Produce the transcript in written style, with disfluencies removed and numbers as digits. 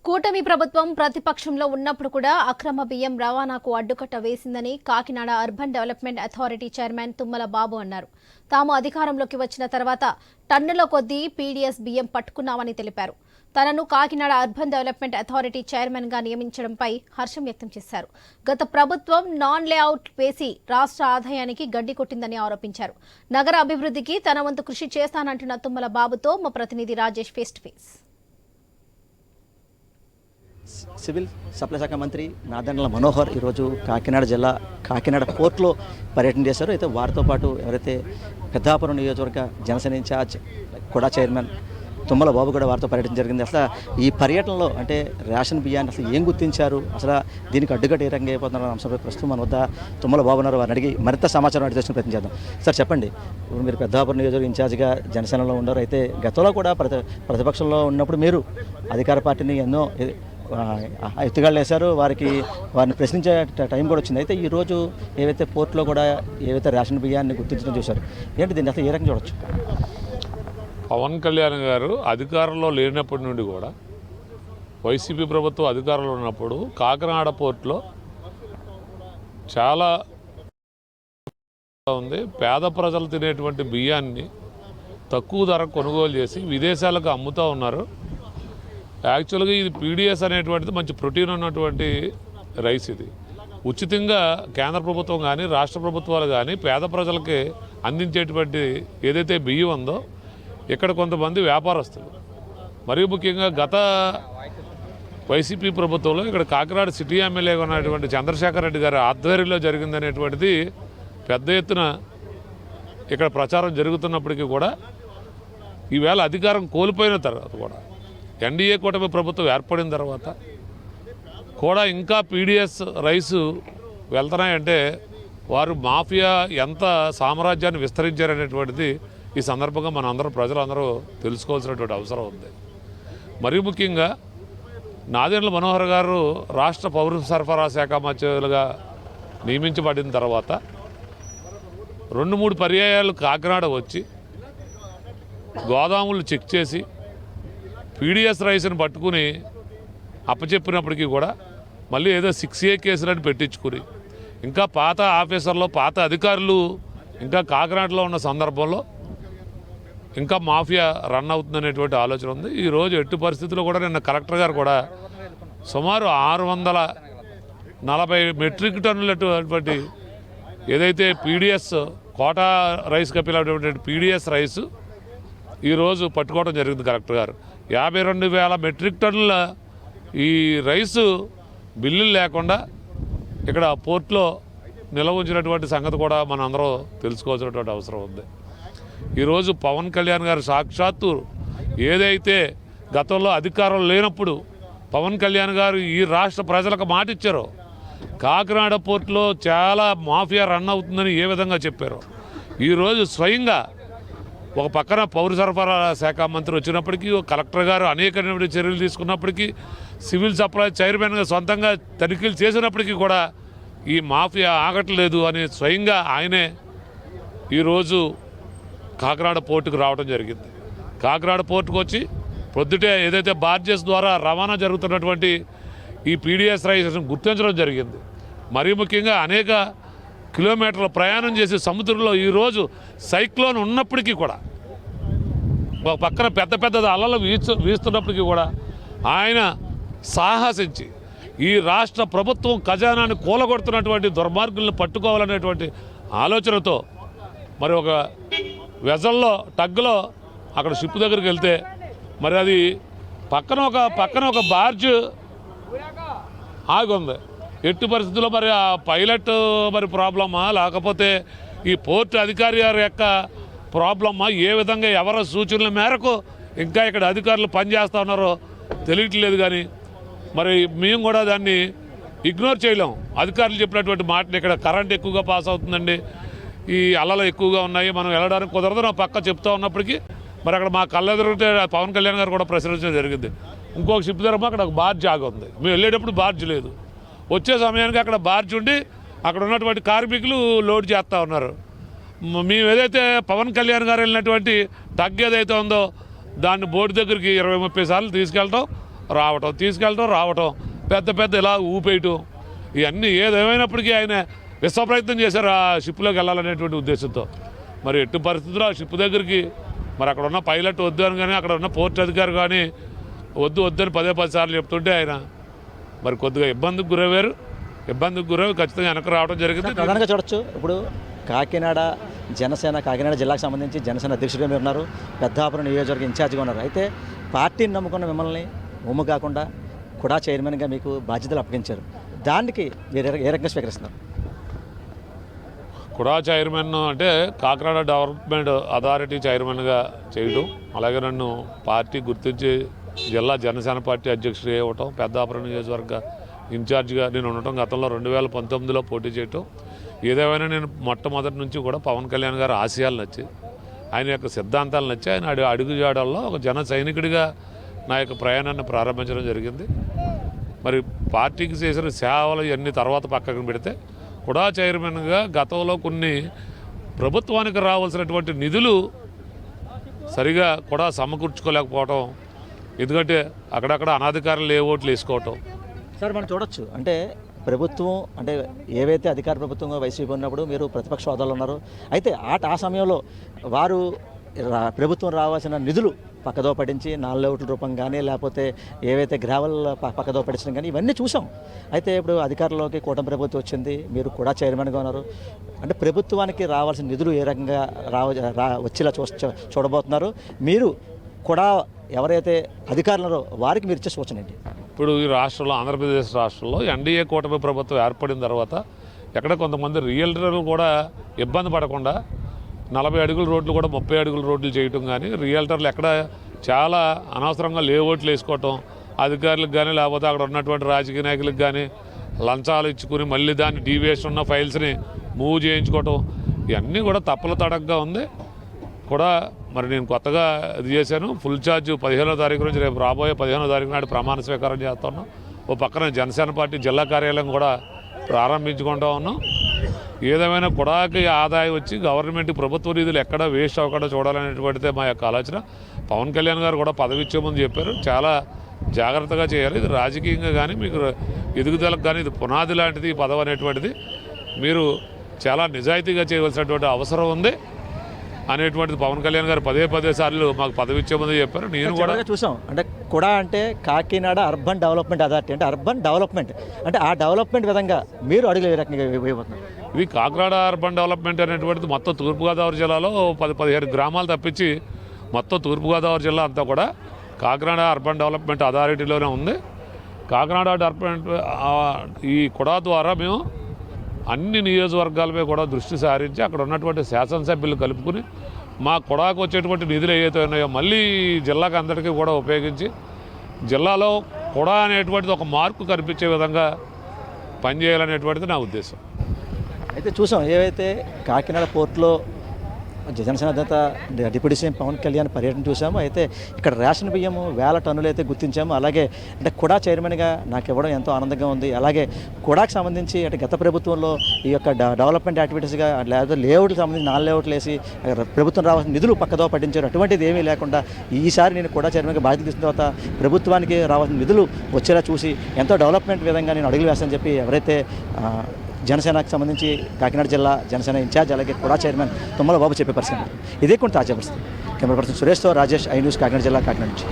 కూటమి ప్రభుత్వం ప్రతిపక్షంలో ఉన్నప్పుడు కూడా అక్రమ బియ్యం రవాణాకు అడ్డుకట్ట వేసిందని Kakinada urban development authority chairman Tummala Babu అన్నారు. తాము అధికారంలోకి వచ్చిన తర్వాత టన్నుల కొద్దీ పీడీఎస్ బియ్యం పట్టుకున్నామని తెలిపారు. తనను Kakinada urban development authority chairman గా నియమించడంపై హర్షం వ్యక్తం చేశారు. గత ప్రభుత్వం నాన్ లేఅవుట్ వేసి రాష్ట్ర ఆదాయానికి గడ్డి కొట్టిందని ఆరోపించారు. నగర అభివృద్ధికి తన వంతు కృషి చేస్తానంటున్న తుమ్మల బాబుతో మా ప్రతినిధి Rajesh face to face. Civil supply శాఖ మంత్రి నాదెండ్ల మనోహర్ ఈరోజు కాకినాడ జిల్లా కాకినాడ పోర్టులో పర్యటన చేశారు. అయితే వారితో పాటు ఎవరైతే పెద్దాపురం నియోజకవర్గ జనసేన ఇన్ఛార్జ్ కూడా చైర్మన్ తుమ్మల బాబు కూడా వారితో పర్యటన జరిగింది. అసలు ఈ పర్యటనలో అంటే రేషన్ బియ్యాన్ని అసలు ఏం గుర్తించారు, అసలు దీనికి అడ్డుకట్ట ఏ రకంగా అయిపోతున్నారు అంశంపై ప్రస్తుతం మన వద్ద తుమ్మల బాబు ఉన్నారు. వారిని అడిగి మరింత సమాచారం అడిగి తెచ్చిన ప్రయత్నం చేద్దాం. సార్ చెప్పండి, ఇప్పుడు మీరు పెద్దాపురం నియోజకవర్గ ఇన్ఛార్జ్గా జనసేనలో ఉన్నారు. అయితే గతంలో కూడా ప్రతిపక్షంలో ఉన్నప్పుడు మీరు అధికార పార్టీని ఎన్నో ఎత్తుగాళ్ళు వేశారు, వారిని ప్రశ్నించే టైం కూడా వచ్చింది. అయితే ఈరోజు ఏవైతే పోర్టులో కూడా ఏవైతే రేషన్ బియ్యాన్ని గుర్తించడం చూశారు, ఏంటి దీన్ని అసలు ఏ రకంగా చూడొచ్చు? పవన్ కళ్యాణ్ గారు అధికారంలో లేనప్పటి నుండి కూడా వైసీపీ ప్రభుత్వం అధికారంలో ఉన్నప్పుడు కాకినాడ పోర్టులో చాలా ఉంది. పేద ప్రజలు తినేటువంటి బియ్యాన్ని తక్కువ ధర కొనుగోలు చేసి విదేశాలకు అమ్ముతూ ఉన్నారు. యాక్చువల్గా ఇది పీడిఎస్ అనేటువంటిది మంచి ప్రోటీన్ ఉన్నటువంటి రైస్. ఇది ఉచితంగా కేంద్ర ప్రభుత్వం కానీ రాష్ట్ర ప్రభుత్వాలు కానీ పేద ప్రజలకి అందించేటువంటి ఏదైతే బియ్యం ఉందో ఇక్కడ కొంతమంది వ్యాపారస్తులు, మరియు ముఖ్యంగా గత వైసీపీ ప్రభుత్వంలో ఇక్కడ కాకినాడ సిటీ ఎమ్మెల్యేగా ఉన్నటువంటి చంద్రశేఖర్ రెడ్డి గారి ఆధ్వర్యంలో జరిగిందనేటువంటిది పెద్ద ఎత్తున ఇక్కడ ప్రచారం జరుగుతున్నప్పటికీ కూడా ఈవేళ అధికారం కోల్పోయిన తర్వాత కూడా ఎన్డీఏ కూటమి ప్రభుత్వం ఏర్పడిన తర్వాత కూడా ఇంకా పీడీఎస్ రైసు వెళ్తున్నాయంటే వారు మాఫియా ఎంత సామ్రాజ్యాన్ని విస్తరించారనేటువంటిది ఈ సందర్భంగా మన అందరూ ప్రజలందరూ తెలుసుకోవాల్సినటువంటి అవసరం ఉంది. మరీ ముఖ్యంగా నాదెండ్ల మనోహర్ గారు రాష్ట్ర పౌర సరఫరా శాఖ మంత్రులుగా నియమించబడిన తర్వాత 2-3 పర్యాయాలు కాకినాడ వచ్చి గోదాములు చెక్ చేసి పీడీఎస్ రైస్ని పట్టుకుని అప్పచెప్పినప్పటికీ కూడా మళ్ళీ ఏదో 6A కేసులను పెట్టించుకుని ఇంకా పాత ఆఫీసర్లు పాత అధికారులు ఇంకా కాకినాడలో ఉన్న సందర్భంలో ఇంకా మాఫియా రన్ అవుతుందనేటువంటి ఆలోచన ఉంది. ఈరోజు ఎట్టి పరిస్థితుల్లో కూడా నిన్న కలెక్టర్ గారు కూడా సుమారు 640 మెట్రిక్ టన్నులటువంటి ఏదైతే పీడీఎస్ కోటా రైస్ కపిలటువంటి పీడీఎస్ రైసు ఈరోజు పట్టుకోవడం జరిగింది. కలెక్టర్ గారు 52,000 మెట్రిక్ టన్నుల ఈ రైసు బిల్లులు లేకుండా ఇక్కడ పోర్ట్లో నిల్వ ఉంచినటువంటి సంగతి కూడా మన అందరూ తెలుసుకోవాల్సినటువంటి అవసరం ఉంది. ఈరోజు పవన్ కళ్యాణ్ గారు సాక్షాత్తు ఏదైతే గతంలో అధికారం లేనప్పుడు పవన్ కళ్యాణ్ గారు ఈ రాష్ట్ర ప్రజలకు మాట ఇచ్చారో కాకినాడ పోర్టులో చాలా మాఫియా రన్ అవుతుందని ఏ విధంగా చెప్పారో ఈరోజు స్వయంగా ఒక పక్కన పౌర సరఫరా శాఖ మంత్రి వచ్చినప్పటికీ కలెక్టర్ గారు అనేక చర్యలు తీసుకున్నప్పటికీ సివిల్ సప్లై చైర్మన్గా సొంతంగా తనిఖీలు చేసినప్పటికీ కూడా ఈ మాఫియా ఆగట్లేదు అని స్వయంగా ఆయనే ఈరోజు కాకినాడ పోర్టుకు రావడం జరిగింది. కాకినాడ పోర్టుకు వచ్చి పొద్దుటే ఏదైతే బార్జెస్ ద్వారా రవాణా జరుగుతున్నటువంటి ఈ పీడీఎస్ రైస్ను గుర్తించడం జరిగింది. మరీ ముఖ్యంగా అనేక కిలోమీటర్ల ప్రయాణం చేసి సముద్రంలో ఈరోజు సైక్లోన్ ఉన్నప్పటికీ కూడా ఒక పక్కన పెద్ద అలలు వీస్తున్నప్పటికీ కూడా ఆయన సాహసించి ఈ రాష్ట్ర ప్రభుత్వం ఖజానాన్ని కూలగొడుతున్నటువంటి దుర్మార్గులను పట్టుకోవాలనేటువంటి ఆలోచనతో మరి ఒక వెజల్లో టగ్గులో అక్కడ షిప్ దగ్గరికి వెళ్తే మరి అది పక్కన ఒక బార్జ్ ఆగి ఉంది. ఎట్టి పరిస్థితుల్లో మరి ఆ పైలట్ మరి ప్రాబ్లమా లేకపోతే ఈ పోర్టు అధికారి గారి యొక్క ప్రాబ్లమా, ఏ విధంగా ఎవరి సూచనల మేరకు ఇంకా ఇక్కడ అధికారులు పనిచేస్తూ ఉన్నారో తెలియట్లేదు. కానీ మరి మేము కూడా దాన్ని ఇగ్నోర్ చేయలేం. అధికారులు చెప్పినటువంటి మాటలు ఇక్కడ కరెంట్ ఎక్కువగా పాస్ అవుతుందండి, ఈ అలలు ఎక్కువగా ఉన్నాయి, మనం వెళ్ళడానికి కుదరదు నా పక్క చెప్తూ ఉన్నప్పటికీ మరి అక్కడ మా కళ్ళెదురుంటే పవన్ కళ్యాణ్ గారు కూడా ప్రశ్నించడం జరిగింది. ఇంకొక షిప్ దగ్గర అక్కడ ఒక బార్జ్ ఆగి ఉంది. మేము వెళ్ళేటప్పుడు బార్జ్ లేదు, వచ్చే సమయానికి అక్కడ బార్జ్ ఉండి అక్కడ ఉన్నటువంటి కార్మికులు లోడ్ చేస్తూ ఉన్నారు. మేము ఏదైతే పవన్ కళ్యాణ్ గారు వెళ్ళినటువంటి టగ్ ఏదైతే ఉందో దాన్ని బోర్డు దగ్గరికి 20-30 సార్లు తీసుకెళ్ళటం, రావటం, తీసుకెళ్ళటం రావటం, పెద్ద పెద్ద ఇలా ఊపేయటం, ఇవన్నీ ఏదేమైనప్పటికీ ఆయన విశ్వ ప్రయత్నం చేశారు ఆ షిప్లోకి వెళ్ళాలనేటువంటి ఉద్దేశంతో. మరి ఎట్టి పరిస్థితుల్లో ఆ షిప్ దగ్గరికి మరి అక్కడ ఉన్న పైలట్ వద్దు అని కానీ అక్కడ ఉన్న పోర్ట్ అధికారి కానీ వద్దు వద్దని 10 సార్లు చెప్తుంటే ఆయన మరి కొద్దిగా ఇబ్బందికి గురయ్యారు. ఇబ్బందికి గురవి ఖచ్చితంగా వెనక్కి రావడం జరిగింది. ప్రధానంగా చూడొచ్చు, ఇప్పుడు కాకినాడ జనసేన, కాకినాడ జిల్లాకు సంబంధించి జనసేన అధ్యక్షుడిగా మీరు ఉన్నారు, పెద్దాపురం నియోజకవర్గ ఇన్ఛార్జిగా ఉన్నారు. అయితే పార్టీని నమ్ముకున్న మిమ్మల్ని ఉమ్ము కాకుండా కూడా చైర్మన్గా మీకు బాధ్యతలు అప్పగించారు. దానికి మీరు ఏ రకంగా స్వీకరిస్తున్నారు? కుడా చైర్మన్ అంటే కాకినాడ డెవలప్మెంట్ అథారిటీ చైర్మన్గా చేయడం, అలాగే నన్ను పార్టీ గుర్తించి జిల్లా జనసేన పార్టీ అధ్యక్షుడు ఇవ్వటం, పెద్దాపురం నియోజకవర్గ ఇన్ఛార్జిగా నేను ఉండటం, గతంలో 2019లో పోటీ చేయటం, ఏదేమైనా నేను మొట్టమొదటి నుంచి కూడా పవన్ కళ్యాణ్ గారి ఆశయాలు నచ్చి, ఆయన యొక్క సిద్ధాంతాలు నచ్చి, ఆయన అడుగుజాడల్లో ఒక జన సైనికుడిగా నా యొక్క ప్రయాణాన్ని ప్రారంభించడం జరిగింది. మరి పార్టీకి చేసిన సేవలు ఇవన్నీ తర్వాత పక్కన పెడితే కుడా చైర్మన్గా గతంలో కొన్ని ప్రభుత్వానికి రావాల్సినటువంటి నిధులు సరిగా కూడా సమకూర్చుకోలేకపోవటం, ఎందుకంటే అక్కడక్కడ అనాధికారులు ఏ ఓట్లు వేసుకోవటం. సార్ మనం చూడొచ్చు, అంటే ప్రభుత్వం అంటే ఏవైతే అధికార ప్రభుత్వంగా వైసీపీ ఉన్నప్పుడు మీరు ప్రతిపక్ష హోదాలో ఉన్నారు. అయితే ఆ సమయంలో వారు ప్రభుత్వం రావాల్సిన నిధులు పక్కదో పడించి 4 ఓట్ల రూపం కానీ లేకపోతే ఏవైతే గ్రావెల్ పక్కదో పడించడం కానీ ఇవన్నీ చూసాం. అయితే ఇప్పుడు అధికారంలోకి కూటమి ప్రభుత్వం వచ్చింది, మీరు కూడా చైర్మన్గా ఉన్నారు. అంటే ప్రభుత్వానికి రావాల్సిన నిధులు ఏ రకంగా వచ్చేలా చూడబోతున్నారు? మీరు కూడా ఎవరైతే అధికారులు వారికి మీరు ఇచ్చే సూచన ఏంటి? ఇప్పుడు ఈ రాష్ట్రంలో, ఆంధ్రప్రదేశ్ రాష్ట్రంలో ఎన్డీఏ కూటమి ప్రభుత్వం ఏర్పడిన తర్వాత ఎక్కడ కొంతమంది రియల్టర్లు కూడా ఇబ్బంది పడకుండా 40 అడుగుల రోడ్లు కూడా 30 అడుగుల రోడ్లు చేయటం కానీ, రియల్టర్లు ఎక్కడ చాలా అనవసరంగా లేఅవుట్లు వేసుకోవటం, అధికారులకు కానీ లేకపోతే అక్కడ ఉన్నటువంటి రాజకీయ నాయకులకు కానీ లంచాలు ఇచ్చుకుని మళ్ళీ దాన్ని డీవియేషన్ ఉన్న ఫైల్స్ని మూవ్ చేయించుకోవటం, ఇవన్నీ కూడా తప్పుల తడగ్గా ఉంది. కూడా మరి నేను కొత్తగా ఇది చేశాను. ఫుల్ ఛార్జ్ 15వ తారీఖు నుంచి రేపు రాబోయే 15వ తారీఖు నాడు ప్రమాణ స్వీకారం చేస్తున్నాం. ఓ పక్కన జనసేన పార్టీ జిల్లా కార్యాలయం కూడా ప్రారంభించుకుంటా ఉన్నాం. ఏదేమైనా కుడాకి ఆదాయం వచ్చి గవర్నమెంట్ ప్రభుత్వ నిధులు ఎక్కడ వేస్ట్ అవ్వకుండా చూడాలనేటువంటిదే మా యొక్క ఆలోచన. పవన్ కళ్యాణ్ గారు కూడా పదవి ఇచ్చే ముందు చెప్పారు, చాలా జాగ్రత్తగా చేయాలి, ఇది రాజకీయంగా కానీ మీకు ఎదుగుదలకు కానీ ఇది పునాది లాంటిది ఈ పదవి అనేటువంటిది, మీరు చాలా నిజాయితీగా చేయవలసినటువంటి అవసరం ఉంది అనేటువంటిది పవన్ కళ్యాణ్ గారు 10 సార్లు మాకు పదవి ఇచ్చే ముందు చెప్పారు. నేను కూడా చూసాం. అంటే కూడా అంటే కాకినాడ అర్బన్ డెవలప్మెంట్ అథారిటీ, అంటే అర్బన్ డెవలప్మెంట్, అంటే ఆ డెవలప్మెంట్ విధంగా మీరు అడుగులు ఏ రకంగా వేయబోతున్నారు? ఇది కాకినాడ అర్బన్ డెవలప్మెంట్ అనేటువంటిది మొత్తం తూర్పుగోదావరి జిల్లాలో 10-15 గ్రామాలు తప్పించి మొత్తం తూర్పుగోదావరి జిల్లా అంతా కూడా కాకినాడ అర్బన్ డెవలప్మెంట్ అథారిటీలోనే ఉంది. కాకినాడ డెవలప్మెంట్ ఈ కుడా ద్వారా మేము అన్ని నియోజకవర్గాలపై కూడా దృష్టి సారించి అక్కడ ఉన్నటువంటి శాసనసభ్యులు కలుపుకుని మా కుడాకు వచ్చేటువంటి నిధులు ఏవైతే ఉన్నాయో మళ్ళీ జిల్లాకు అందరికీ కూడా ఉపయోగించి జిల్లాలో కుడా అనేటువంటిది ఒక మార్పు కనిపించే విధంగా పనిచేయాలనేటువంటిది నా ఉద్దేశం. అయితే చూసాం, ఏవైతే కాకినాడ పోర్టులో జనసేన అధినేత డిప్యూటీ సీఎం పవన్ కళ్యాణ్ పర్యటన చూసాము. అయితే ఇక్కడ రేషన్ బియ్యము 1000 టన్నులు అయితే గుర్తించాము. అలాగే అంటే కుడా చైర్మన్గా నాకు ఇవ్వడం ఎంతో ఆనందంగా ఉంది. అలాగే కుడాకు సంబంధించి అంటే గత ప్రభుత్వంలో ఈ యొక్క డెవలప్మెంట్ యాక్టివిటీస్గా లేదా లేఅవుట్కి సంబంధించి 4 లేఅవుట్లు వేసి ప్రభుత్వం రావాల్సిన నిధులు పక్కదో పట్టించారు. అటువంటిది ఏమీ లేకుండా ఈసారి నేను కుడా చైర్మన్గా బాధ్యత తీసుకున్న తర్వాత ప్రభుత్వానికి రావాల్సిన నిధులు వచ్చేలా చూసి ఎంతో డెవలప్మెంట్ విధంగా నేను అడుగులు వేస్తానని చెప్పి ఎవరైతే జనసేనకు సంబంధించి కాకినాడ జిల్లా జనసేన ఇన్ఛార్జ్ అలాగే కుడా చైర్మన్ తుమ్మల బాబు చెప్పే పరిస్థితి. ఇదే కొంత తాజా పరిస్థితి. కెమెరా పర్సన్ సురేష్తో రాజేష్, ఐ న్యూస్, కాకినాడ జిల్లా, కాకినాడ నుంచి.